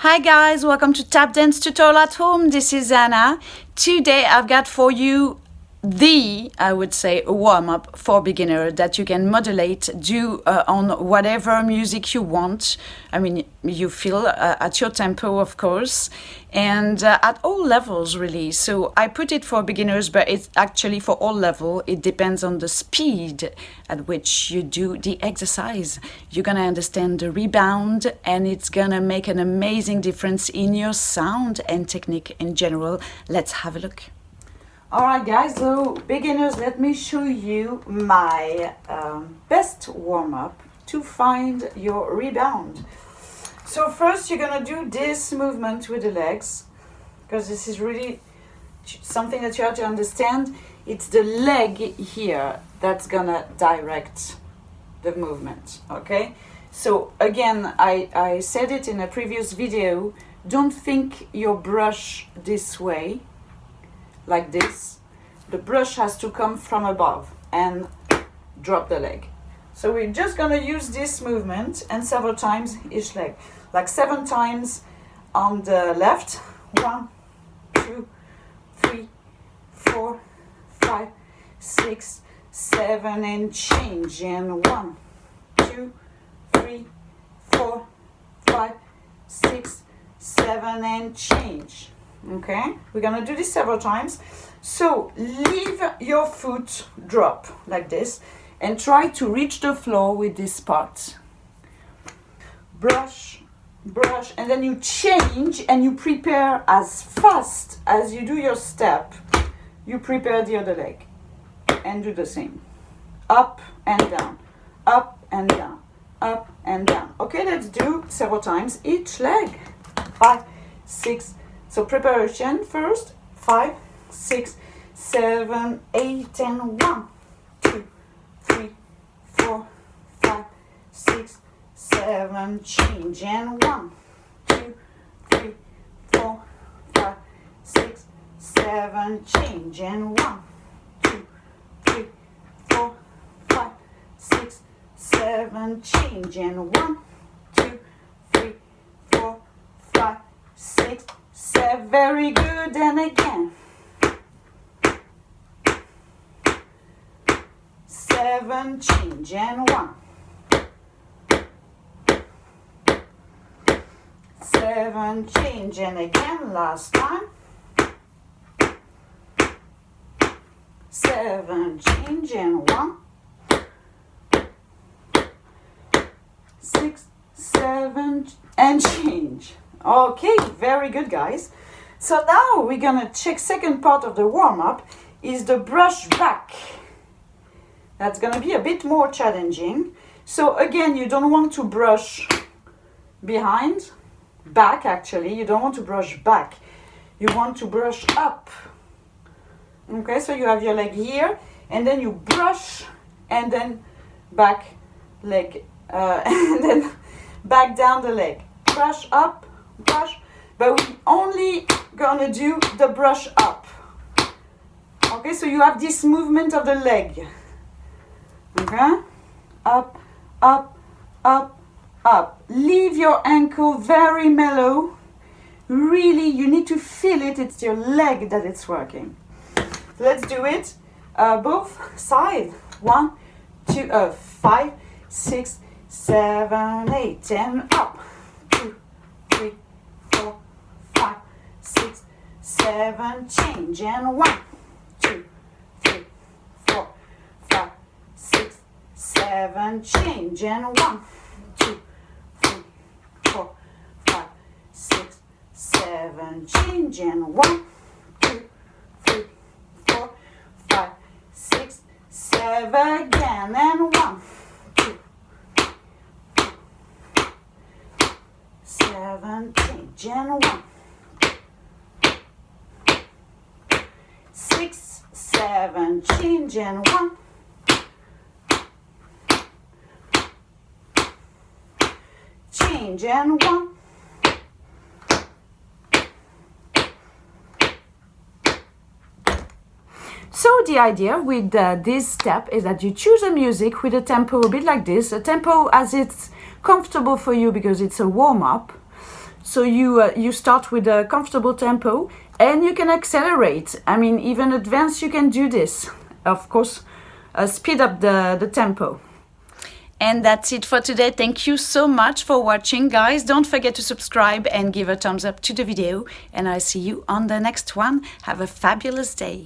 Hi guys, welcome to Tap Dance Tutorial at Home. This is Anna. Today I've got for you I would say, a warm-up for beginner that you can modulate, do on whatever music you want. I mean, you feel at your tempo, of course, and at all levels, really. So I put it for beginners, but it's actually for all level. It depends on the speed at which you do the exercise. You're gonna understand the rebound, and it's gonna make an amazing difference in your sound and technique in general. Let's have a look. Alright guys, so beginners, let me show you my best warm-up to find your rebound. So first you're gonna do this movement with the legs, because this is really something that you have to understand. It's the leg here that's gonna direct the movement, okay? So again, I said it in a previous video, don't think your brush this way, like this. The brush has to come from above and drop the leg. So we're just gonna use this movement and several times each leg, like 7 times on the left. 1, 2, 3, 4, 5, 6, 7, and change. And 1, 2, 3, 4, 5, 6, 7, and change. Okay, we're gonna do this several times. So leave your foot drop like this and try to reach the floor with this part. Brush, brush, and then you change and you prepare as fast as you do your step. You prepare the other leg and do the same. Up and down, up and down, up and down. Okay, let's do several times each leg. 5, 6. So preparation first, 5, 6, 7, 8, and 1, 2, 3, 4, 5, 6, 7, change, and 1, 2, 3, 4, 5, 6, 7, change, and 1, 2, 3, 4, 5, 6, 7, change, and 1, 2, 3, 4, 5, 6, 7, very good, and again. 7, change, and 1. 7, change, and again, last time. 7, change, and 1. 6, 7, and change. Okay, very good, guys. So now we're gonna check second part of the warm-up is the brush back. That's gonna be a bit more challenging. So again, you don't want to brush behind, back actually. You don't want to brush back. You want to brush up. Okay, so you have your leg here, and then you brush, and then back leg, and then back down the leg. Brush up, brush, but we only gonna do the brush up. Okay, so you have this movement of the leg. Okay, up, up, up, up. Leave your ankle very mellow. Really, you need to feel it. It's your leg that it's working. Let's do it both sides. 1, 2, 5, 6, 7, 8, and up. 2, 3, 4, 5, 6, 7, change, and 1, 2, 3, 4, 5, 6, 7, change, and 1, 2, 3, 4, 5, 6, 7, change, and 1, 2, 3, 4, 5, 6, 7, again, and 1, 2, 7, change, and 1, 6, 7, change, and 1, change, and 1. So the idea with this step is that you choose a music with a tempo a bit like this, a tempo as it's comfortable for you because it's a warm-up. So you start with a comfortable tempo, and you can accelerate. I mean, even advanced, you can do this. Of course, speed up the tempo. And that's it for today. Thank you so much for watching, guys. Don't forget to subscribe and give a thumbs up to the video. And I'll see you on the next one. Have a fabulous day.